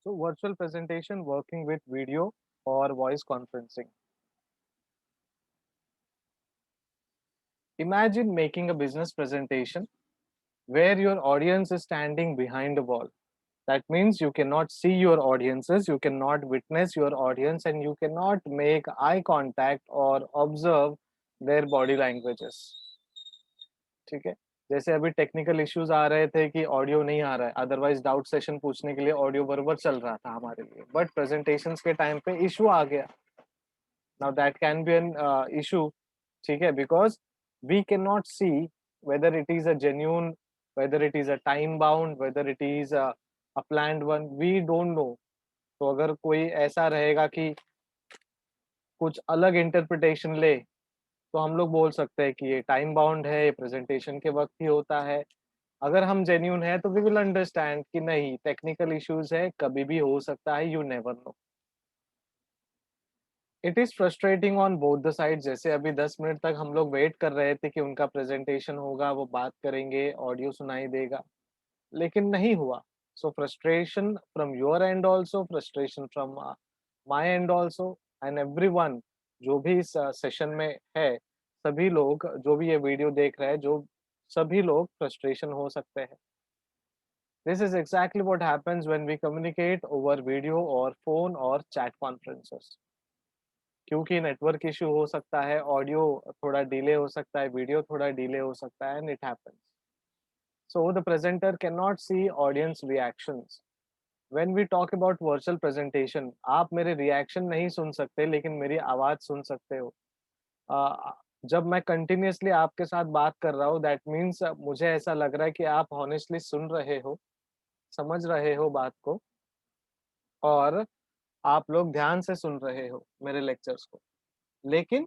So virtual presentation working with video or voice conferencing. Imagine making a business presentation where your audience is standing behind a wall. That means you cannot see your audiences, you cannot witness your audience, and you cannot make eye contact or observe their body languages. ठीक है, जैसे अभी technical issues आ रहे थे कि audio नहीं आ रहा है, अदरवाइज डाउट सेशन पूछने के लिए ऑडियो बराबर चल रहा था हमारे लिए, बट प्रेजेंटेशंस के टाइम पे इशू आ गया. Now that can be an issue. ठीक है, because we can not see whether it is a genuine, whether it is a time bound, whether it is a planned one, we don't know. तो अगर कोई ऐसा रहेगा कि कुछ अलग इंटरप्रिटेशन ले, तो हम लोग बोल सकते हैं कि ये टाइम बाउंड है, ये प्रेजेंटेशन के वक्त ही होता है. अगर हम जेन्यून है तो वी विल अंडरस्टैंड कि नहीं, टेक्निकल इश्यूज है, कभी भी हो सकता है, you never know. It is frustrating on both the side. जैसे अभी 10 मिनट तक हम लोग वेट कर रहे थे कि उनका प्रेजेंटेशन होगा, वो बात करेंगे, ऑडियो सुनाई देगा, लेकिन नहीं हुआ. So frustration from your end also, frustration from my end also, and everyone जो भी इस सेशन में है, सभी लोग जो भी ये वीडियो देख रहे हैं, जो सभी लोग फ्रस्ट्रेशन हो सकते हैं. This is exactly what happens when we communicate over video or phone or chat conferences. क्योंकि नेटवर्क इश्यू हो सकता है, ऑडियो थोड़ा डिले हो सकता है, वीडियो थोड़ा डिले हो सकता है, and it happens. So the presenter cannot see audience reactions. When we talk about virtual presentation, आप मेरे रिएक्शन नहीं सुन सकते, लेकिन मेरी आवाज सुन सकते हो. जब मैं कंटिन्यूअसली आपके साथ बात कर रहा हूँ, दैट मीन्स मुझे ऐसा लग रहा है कि आप हॉनेस्टली सुन रहे हो, समझ रहे हो बात को, और आप लोग ध्यान से सुन रहे हो मेरे लेक्चर्स को. लेकिन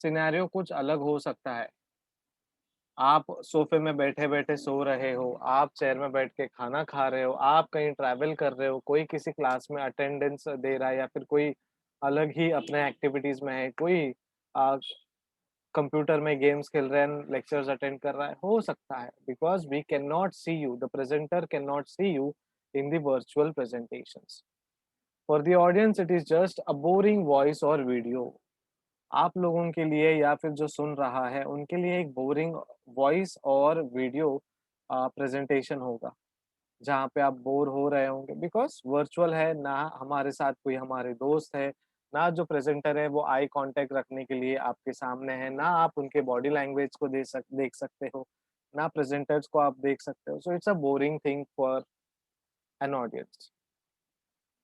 सिनेरियो कुछ अलग हो सकता है. आप सोफे में बैठे-बैठे सो रहे हो, आप चेयर में बैठ के खाना खा रहे हो, आप कहीं ट्रैवल कर रहे हो, कोई किसी क्लास में अटेंडेंस दे रहा है, या फिर कोई अलग ही अपने एक्टिविटीज़ में है, कोई अ, कंप्यूटर में गेम्स खेल रहा है, लेक्चर्स अटेंड कर रहा है, हो सकता है. Because we can not see you, the presenter can not see you in the virtual presentations. For the audience it is just a boring voice और वीडियो. आप लोगों के लिए या फिर जो सुन रहा है, उनके लिए एक बोरिंग वॉइस और वीडियो प्रेजेंटेशन होगा, जहाँ पे आप बोर हो रहे होंगे, बिकॉज़ वर्चुअल है, ना हमारे साथ कोई हमारे दोस्त है, ना जो प्रेजेंटर है वो आई कॉन्टैक्ट रखने के लिए आपके सामने है, ना आप उनके बॉडी लैंग्वेज को देख सकते हो, ना प्रेजेंटर्स को आप देख सकते हो. So it's a boring thing for an audience.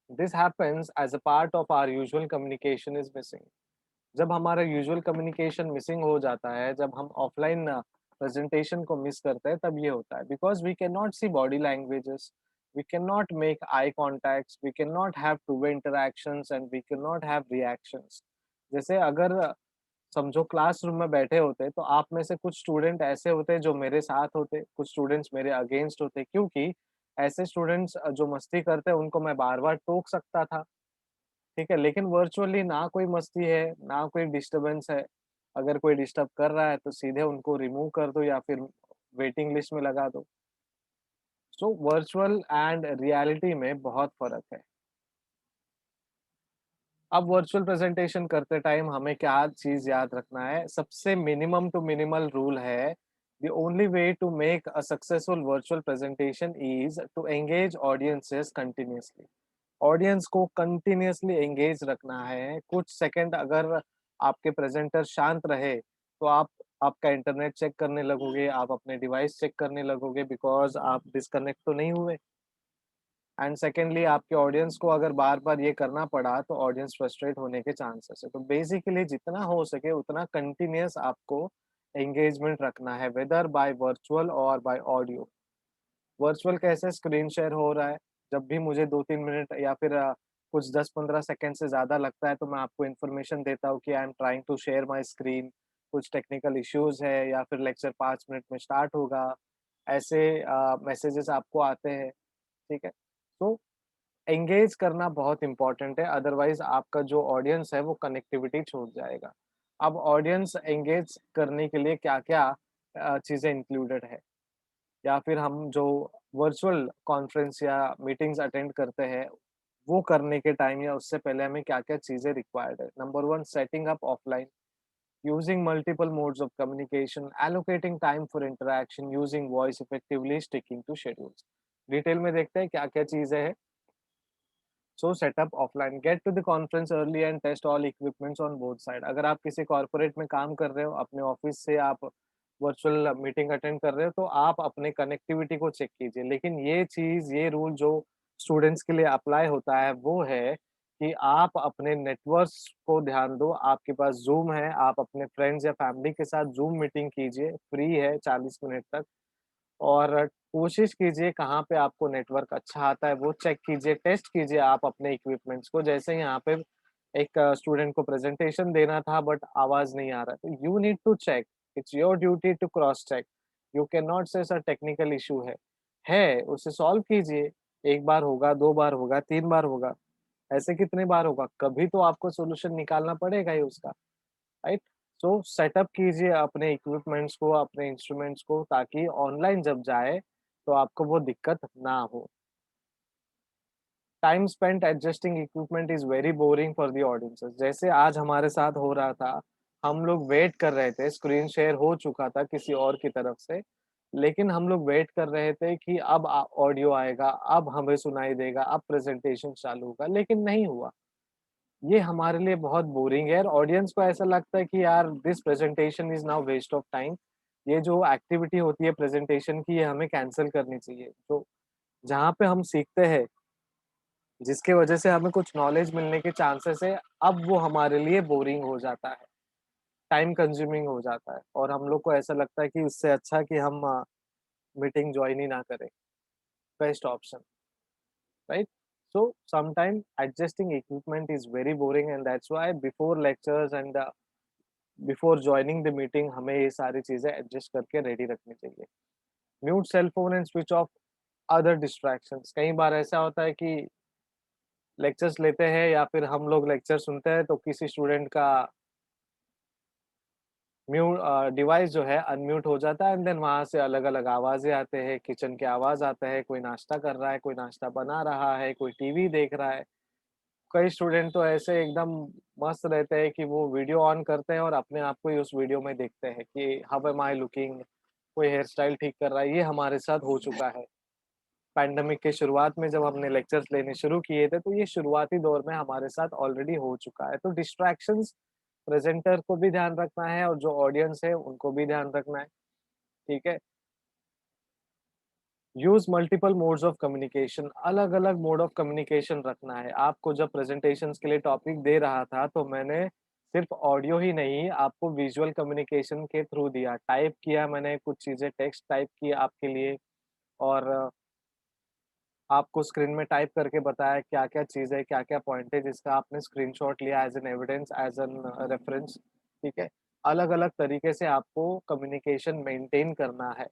This happens as a part of our usual communication is missing. जब हमारा यूजुअल कम्युनिकेशन मिसिंग हो जाता है, जब हम ऑफलाइन प्रेजेंटेशन को मिस करते हैं, तब ये होता है. Because we can not see body languages, we can not make eye contacts, we can not have two way interactions, and we can not have reactions. जैसे अगर समझो क्लासरूम में बैठे होते, तो आप में से कुछ स्टूडेंट ऐसे होते जो मेरे साथ होते, कुछ स्टूडेंट्स मेरे अगेंस्ट होते, क्योंकि ऐसे स्टूडेंट्स जो मस्ती करते हैं उनको मैं बार बार टोक सकता था. ठीक है, लेकिन वर्चुअली ना कोई मस्ती है, ना कोई डिस्टर्बेंस है. अगर कोई डिस्टर्ब कर रहा है तो सीधे उनको रिमूव कर दो या फिर वेटिंग लिस्ट में लगा दो. सो वर्चुअल एंड रियलिटी में बहुत फ़र्क है. अब वर्चुअल प्रेज़ेंटेशन करते टाइम हमें क्या चीज़ याद रखना है, सबसे मिनिमम टू मिनिमल रूल है, the only way to make a successful virtual presentation is to engage audiences continuously. Audience को कंटिन्यूअसली एंगेज रखना है. कुछ सेकंड अगर आपके प्रेजेंटर शांत रहे, तो आप आपका इंटरनेट चेक करने लगोगे, आप अपने डिवाइस चेक करने लगोगे, बिकॉज़ आप डिस्कनेक्ट तो नहीं हुए. एंड सेकेंडली आपके ऑडियंस को अगर बार-बार ये करना पड़ा, तो ऑडियंस फ्रस्ट्रेट होने के चांसेस है. तो बेसिकली जितना हो सके उतना कंटिन्यूअस आपको एंगेजमेंट रखना है, वेदर बाय वर्चुअल और बाय ऑडियो. वर्चुअल कैसे स्क्रीन शेयर हो रहा है, जब भी मुझे 2-3 मिनट या फिर कुछ 10-15 सेकंड से ज़्यादा लगता है, तो मैं आपको इन्फॉर्मेशन देता हूँ कि I am trying to share my screen, कुछ टेक्निकल इश्यूज़ है या फिर लेक्चर 5 मिनट में स्टार्ट होगा. ऐसे मैसेजेस आपको आते हैं, ठीक है? तो एंगेज करना बहुत इम्पोर्टेंट है, अदरवाइज़ आपका जो ऑडियंस है वो कनेक्टिविटी छूट जाएगा. अब ऑडियंस एंगेज करने के लिए क्या-क्या चीज़ें इंक्लूडेड है. या फिर हम जो वर्चुअल कॉन्फ्रेंस या मीटिंग्स अटेंड करते हैं, वो करने के टाइम या उससे पहले हमें क्या-क्या चीज़ें रिक्वायर्ड है। Number 1 setting up offline, using multiple modes of communication, allocating time for interaction, using voice effectively, sticking to schedules. Detail में देखते हैं क्या-क्या चीज़ें हैं। So setup offline, get to the conference early and test all equipments on both side. अगर आप किसी corporate में काम कर रहे हो, अपने ऑफिस से आप वर्चुअल मीटिंग अटेंड कर रहे हो, तो आप अपने कनेक्टिविटी को चेक कीजिए। लेकिन ये चीज़, ये रूल जो स्टूडेंट्स के लिए अप्लाई होता है, वो है कि आप अपने नेटवर्क्स को ध्यान दो। आपके पास ज़ूम है, आप अपने फ्रेंड्स या फैमिली के साथ ज़ूम मीटिंग कीजिए, फ्री है 40 मिनट तक। और कोशिश कीजिए कहाँ पे आपको नेटवर्क अच्छा आता है वो चेक कीजिए, टेस्ट कीजिए आप अपने इक्विपमेंट्स को। जैसे यहाँ पे एक स्टूडेंट को प्रेज़ेंटेशन देना था बट आवाज़ नहीं आ रहा, तो you need to check, it's your duty to cross check. You can not say sir technical issue है, उसे सॉल्व कीजिए। 1 बार होगा, 2 बार होगा, 3 बार होगा, ऐसे कितने बार होगा? कभी तो आपको सॉल्यूशन निकालना पड़ेगा ही उसका। राइट? सो सेटअप कीजिए अपने इक्विपमेंट्स को, अपने इंस्ट्रूमेंट्स को ताकि ऑनलाइन जब जाए, तो आपको वो दिक्कत ना हो। Time spent adjusting equipment is very boring for the audiences. जैसे आज हमारे साथ हो रहा था, हम लोग वेट कर रहे थे, स्क्रीन शेयर हो चुका था किसी और की तरफ से, लेकिन हम लोग वेट कर रहे थे कि अब ऑडियो आएगा, अब हमें सुनाई देगा, अब प्रेज़ेंटेशन चालू होगा, लेकिन नहीं हुआ। ये हमारे लिए बहुत बोरिंग है और ऑडियंस को ऐसा लगता है कि यार this presentation is now waste of time. ये जो एक्टिविटी होती है प्रेजेंटेशन की ये हमें कैंसल करनी चाहिए। तो जहाँ पे हम सीखते हैं, जिसकी वजह से हमें कुछ नॉलेज मिलने के चांसेस है, अब वो हमारे लिए बोरिंग हो जाता है, टाइम कंज्यूमिंग हो जाता है और हम लोग को ऐसा लगता है कि इससे अच्छा कि हम मीटिंग जॉइन ही ना करें, best option, right? So sometimes adjusting equipment is very boring and that's why before lectures and before joining the meeting हमें ये सारी चीज़ें एडजस्ट करके रेडी रखनी चाहिए। Mute cell phone and switch off other distractions. कई बार ऐसा होता है कि लेक्चर्स लेते हैं या फिर हम लोग लेक्चर सुनते हैं तो किसी स्टूडेंट का डिवाइस जो है अनम्यूट हो जाता है एंड देन वहाँ से अलग-अलग आवाज़ें आते हैं, किचन की आवाज़ आता है, कोई नाश्ता कर रहा है, कोई नाश्ता बना रहा है, कोई टीवी देख रहा है। कई स्टूडेंट तो ऐसे एकदम मस्त रहते हैं कि वो वीडियो ऑन करते हैं और अपने आप को ही उस वीडियो में देखते हैं कि हाउ एम आई लुकिंग, कोई हेयर स्टाइल ठीक कर रहा है, ये हमारे साथ हो चुका है। पैंडेमिक के शुरुआत में जब हमने लेक्चर्स लेने शुरू किए थे, तो ये शुरुआती दौर में हमारे साथ ऑलरेडी हो चुका है। तो डिस्ट्रैक्शंस प्रेज़ेंटर को भी ध्यान रखना है और जो ऑडियंस है, उनको भी ध्यान रखना है, ठीक है? Use multiple modes of communication, अलग-अलग मोड ऑफ कम्युनिकेशन रखना है। आपको जब प्रेज़ेंटेशंस के लिए टॉपिक दे रहा था, तो मैंने सिर्फ़ ऑडियो ही नहीं, आपको विज़ुअल कम्युनिकेशन के थ्रू दिया। टाइप किया मैंने कुछ चीज़ें, टेक्स्ट टाइप किया आपके लिए और आपको स्क्रीन में टाइप करके बताया क्या-क्या चीज़ है, क्या-क्या पॉइंट है, जिसका आपने स्क्रीनशॉट लिया as an evidence, as an reference, ठीक है? अलग-अलग तरीके से आपको कम्युनिकेशन मेंटेन करना है।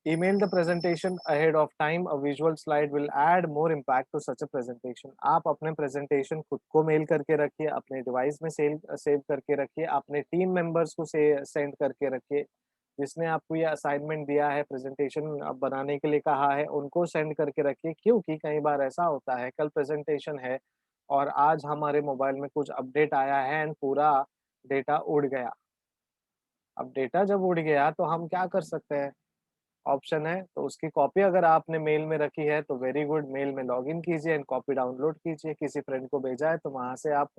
Email the presentation ahead of time. A visual slide will add more impact to such a presentation. आप अपने प्रेजेंटेशन खुद को मेल करके रखिए, अपने डिवाइस में सेव करके रखिए, अपने टीम मेंबर्स को से सेंड करके रखिए। जिसने आपको ये असाइनमेंट दिया है, प्रेजेंटेशन बनाने के लिए कहा है, उनको सेंड करके रखिए क्योंकि कई बार ऐसा होता है, कल प्रेजेंटेशन है और आज हमारे मोबाइल में कुछ अपडेट आया है एंड पूरा डेटा उड़ गया। अब डेटा जब उड़ गया तो हम क्या कर सकते हैं? ऑप्शन है, तो उसकी कॉपी अगर आपने मेल में रखी है तो वेरी गुड, मेल में लॉगिन कीजिए एंड कॉपी डाउनलोड कीजिए। किसी फ्रेंड को भेजा है तो वहाँ से आप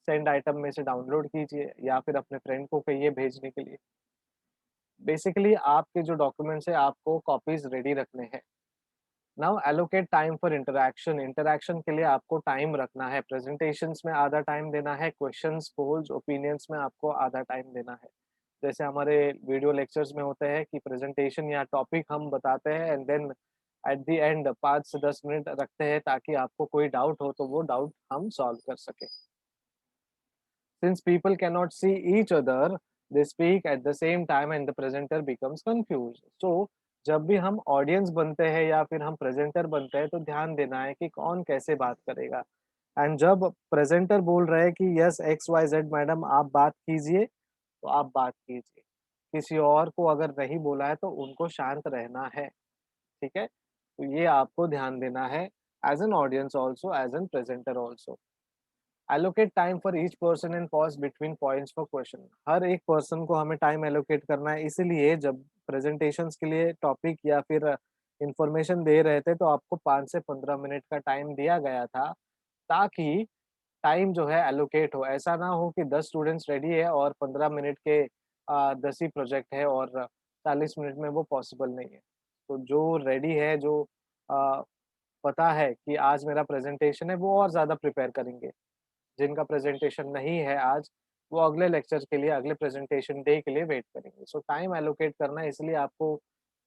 सेंड आइटम में से डाउनलोड कीजिए या फिर अपने फ्रेंड को कहिए भेजने के लिए। बेसिकली आपके जो डॉक्यूमेंट्स हैं आपको कॉपीज़ रेडी रखने हैं। Now allocate time for interaction, interaction के लिए आपको टाइम रखना है। प्रेज़ेंटेशंस में आधा टाइम देना है, क्वेश्चन्स, पोल्स, ओपिनियंस में आपको आधा टाइम देना है। जैसे हमारे वीडियो लेक्चर्स में होता है कि प्रेजेंटेशन या टॉपिक हम बताते हैं and then at the end 5 से 10 मिनट रखते हैं ताकि आपको कोई डाउट हो तो वो डाउट हम सॉल्व कर सकें। Since people can not see each other, they speak at the same time and the presenter becomes confused. So जब भी हम ऑडियंस बनते हैं या फिर हम प्रेजेंटर बनते हैं तो ध्यान देना है कि कौन कैसे बात करेगा। एंड जब प्रेजेंटर बोल रहे हैं कि yes X Y Z madam आप बात कीजिए, तो आप बात कीजिए। किसी और को अगर नहीं बोला है तो उनको शांत रहना है, ठीक है? तो ये आपको ध्यान देना है as an audience also, as an presenter also. Allocate time for each person and pause between points for question. हर एक पर्सन को हमें टाइम एलोकेट करना है, इसीलिए जब प्रेज़ेंटेशंस के लिए टॉपिक या फिर इन्फॉर्मेशन दे रहे थे, तो आपको 5 से 15 मिनट का टाइम दिया गया था, ताकि टाइम जो है एलोकेट हो। ऐसा ना हो कि 10 स्टूडेंट्स रेडी है और 15 मिनट के 10 ही प्रोजेक्ट है और 40 मिनट में वो पॉसिबल नहीं है। तो जो रेडी है, जो अ, पता है कि आज मेरा प्रेज़ेंटेशन है, वो और ज़्यादा प्रिपेयर करेंगे। जिनका प्रेज़ेंटेशन नहीं है आज, वो अगले लेक्चर के लिए, अगले प्रेज़ेंटेशन डे के लिए वेट करेंगे। सो टाइम एलोकेट करना है, इसलिए आपको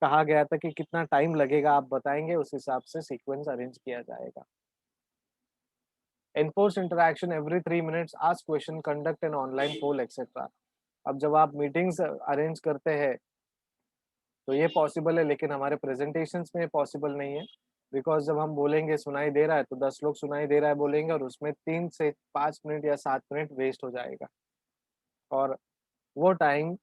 कहा गया था कि कितना टाइम लगेगा आप बताएँगे, उस हिसाब से सीक्वेंस अरेंज किया जाएगा। Enforce interaction every 3 minutes, ask question, conduct an online poll etcetera. अब जब आप मीटिंग्स अरेंज करते हैं, तो ये पॉसिबल है, लेकिन हमारे प्रेज़ेंटेशंस में पॉसिबल नहीं है। बिकॉज़ जब हम बोलेंगे सुनाई दे रहा है, तो 10 लोग सुनाई दे रहा है बोलेंगे और उसमें 3 से 5 मिनट या 7 मिनट वेस्ट हो जाएगा। और वो टाइम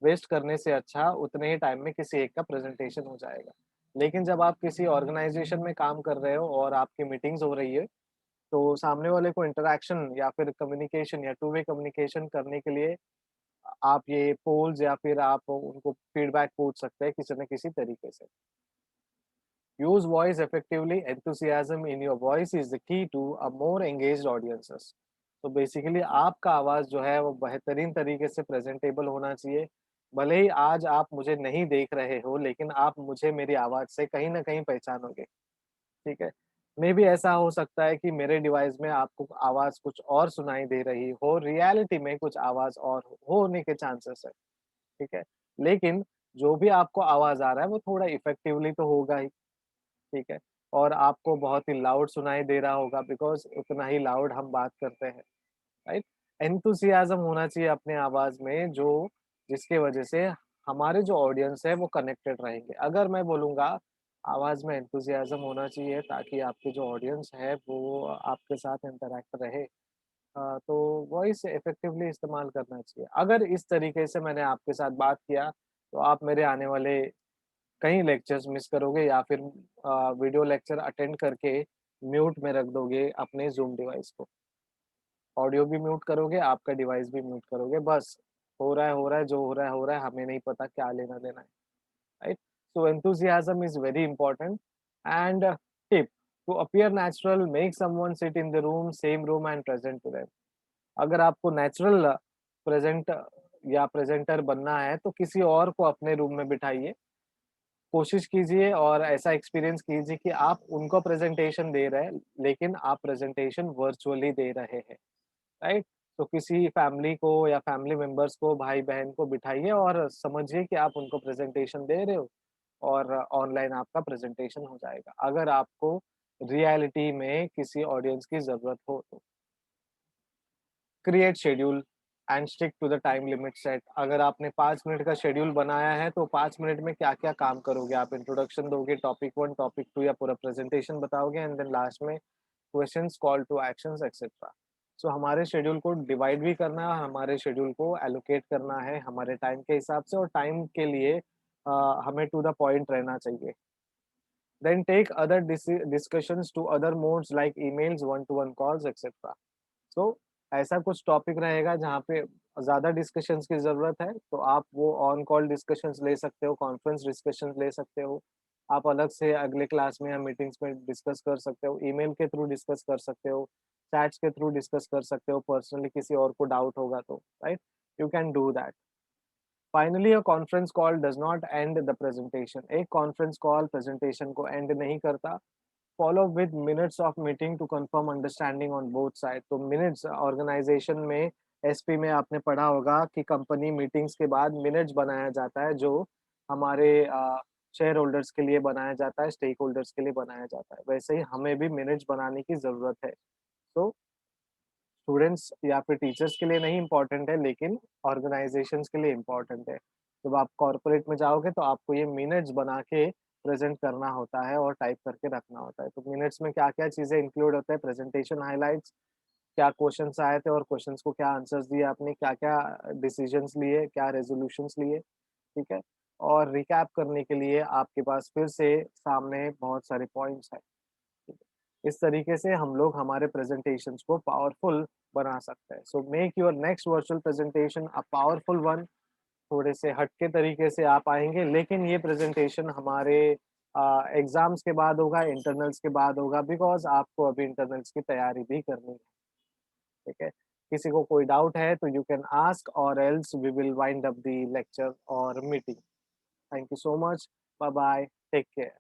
वेस्ट करने से अच्छा उतने ही टाइम में किसी एक का प्रेज़ेंटेशन हो जाएगा। लेकिन जब आप किसी ऑर्गनाइज़ेशन में काम कर रहे हो और आपकी मीटिंग्स हो रही है, तो सामने वाले को इंटरैक्शन या फिर कम्युनिकेशन या टू वे कम्युनिकेशन करने के लिए आप ये पोल्स या फिर आप उनको फीडबैक पूछ सकते हैं किसी न किसी तरीके से। Use voice effectively, enthusiasm in your voice is the key to a more engaged audiences. तो बेसिकली आपका आवाज़ जो है वो बेहतरीन तरीके से प्रेज़ेंटेबल होना चाहिए। भले ही आज आप मुझे नहीं देख रहे हो, लेकिन आप मुझे मेरी आवाज़ से कहीं न कहीं पहचानोगे। ठीक है। मेबी ऐसा हो सकता है कि मेरे डिवाइस में आपको आवाज़ कुछ और सुनाई दे रही हो, रियलिटी में कुछ आवाज़ और होने के चांसेस है, ठीक है। लेकिन जो भी आपको आवाज़ आ रहा है वो थोड़ा इफेक्टिवली तो होगा ही, ठीक है। और आपको बहुत ही लाउड सुनाई दे रहा होगा बिकॉज़ उतना ही लाउड हम बात करते हैं, राइट? एंथुसियाज़्म होना चाहिए अपने आवाज़ में जो जिसकी वजह से हमारे जो ऑडियंस है वो कनेक्टेड रहेंगे। अगर मैं बोलूँगा आवाज़ में एंथुसियाज़्म होना चाहिए ताकि आपकी जो ऑडियंस है वो आपके साथ इंटरैक्ट रहे, तो वॉइस इफेक्टिवली इस्तेमाल करना चाहिए। अगर इस तरीके से मैंने आपके साथ बात किया, तो आप मेरे आने वाले कई लेक्चर्स मिस करोगे या फिर वीडियो लेक्चर अटेंड करके म्यूट में रख दोगे अपने ज़ूम डिवाइस को। ऑडियो भी म्यूट करोगे, आपका डिवाइस भी म्यूट करोगे, बस हो रहा है, जो हो रहा है, हमें नहीं पता क्या लेना-देना है, right? So enthusiasm is very important and tip to appear natural, make someone sit in the room, same room and present to them. अगर आपको नेचुरल प्रेज़ेंट या प्रेज़ेंटर बनना है, तो किसी और को अपने रूम में बिठाइए। कोशिश कीजिए और ऐसा एक्सपीरियंस कीजिए कि आप उनको प्रेज़ेंटेशन दे रहे हैं, लेकिन आप प्रेज़ेंटेशन वर्चुअली दे रहे हैं। राइट? तो किसी फैमिली को या फैमिली मेंबर्स को, भाई-बहन को बिठाइए और समझिए कि आप उनको प्रेज़ेंटेशन दे रहे हो और ऑनलाइन आपका प्रेज़ेंटेशन हो जाएगा, अगर आपको रियलिटी में किसी ऑडियंस की ज़रूरत हो तो। Create schedule and stick to the time limit set. अगर आपने 5 मिनट का शेड्यूल बनाया है, तो 5 मिनट में क्या-क्या काम करोगे? आप इंट्रोडक्शन दोगे, टॉपिक 1, टॉपिक 2 या पूरा प्रेज़ेंटेशन बताओगे एंड देन लास्ट में questions, call to actions etcetera. So हमारे शेड्यूल को डिवाइड भी करना है, हमारे शेड्यूल को एलोकेट करना है हमारे टाइम के हिसाब से और टाइम के लिए हमें टू द पॉइंट रहना चाहिए। Then take other discussions to other modes like emails, one to one calls etcetera. तो ऐसा कुछ टॉपिक रहेगा जहाँ पे ज़्यादा डिस्कशंस की ज़रूरत है, तो आप वो ऑन कॉल डिस्कशंस ले सकते हो, कॉन्फ्रेंस डिस्कशंस ले सकते हो। आप अलग से अगले क्लास में या मीटिंग्स में डिस्कस कर सकते हो, ईमेल के थ्रू डिस्कस कर सकते हो, चैट्स के थ्रू डिस्कस कर सकते हो, पर्सनली किसी और को डाउट होगा तो, right? You can do that. Finally a conference call does not end the presentation. एक कॉन्फ्रेंस कॉल प्रेजेंटेशन को एंड नहीं करता। Follow with minutes of meeting to confirm understanding on both side. तो मिनट्स ऑर्गेनाइजेशन में SP में आपने पढ़ा होगा कि कंपनी मीटिंग्स के बाद मिनट्स बनाया जाता है जो हमारे शेयर होल्डर्स के लिए बनाया जाता है, स्टेक होल्डर्स के लिए बनाया जाता है। वैसे ही हमें भी मिनट्स बनाने की ज़रूरत है। तो स्टूडेंट्स या फिर टीचर्स के लिए नहीं इम्पोर्टेंट है, लेकिन ऑर्गेनाइजेशंस के लिए इम्पोर्टेंट है। जब आप कॉर्पोरेट में जाओगे तो आपको ये मिनट्स बना के प्रेज़ेंट करना होता है और टाइप करके रखना होता है। तो मिनट्स में क्या-क्या चीज़ें इंक्लूड होता है, प्रेज़ेंटेशन हाइलाइट्स, क्या क्वेश्चन्स आए थे और क्वेश्चन्स को क्या आंसर्स दिए आपने, क्या-क्या डिसीजंस लिए, क्या रेज़ोल्यूशंस लिए, ठीक है? और रिकैप करने के लिए आपके पास फिर से सामने बहुत सारे पॉइंट्स हैं। ठीक है? इस तरीके से हम लोग हमारे प्रेज़ेंटेशंस को पावरफुल बना सकते हैं। So make your next virtual presentation a powerful one. थोड़े से हटके तरीके से आप आएँगे, लेकिन ये प्रेज़ेंटेशन हमारे एग्ज़ाम्स के बाद होगा, इंटरनल्स के बाद होगा बिकॉज़ आपको अभी इंटरनल्स की तैयारी भी करनी है, ठीक है? किसी को कोई डाउट है तो you can ask or else we will wind up the lecture और meeting. Thank you so much. Bye bye. Take care.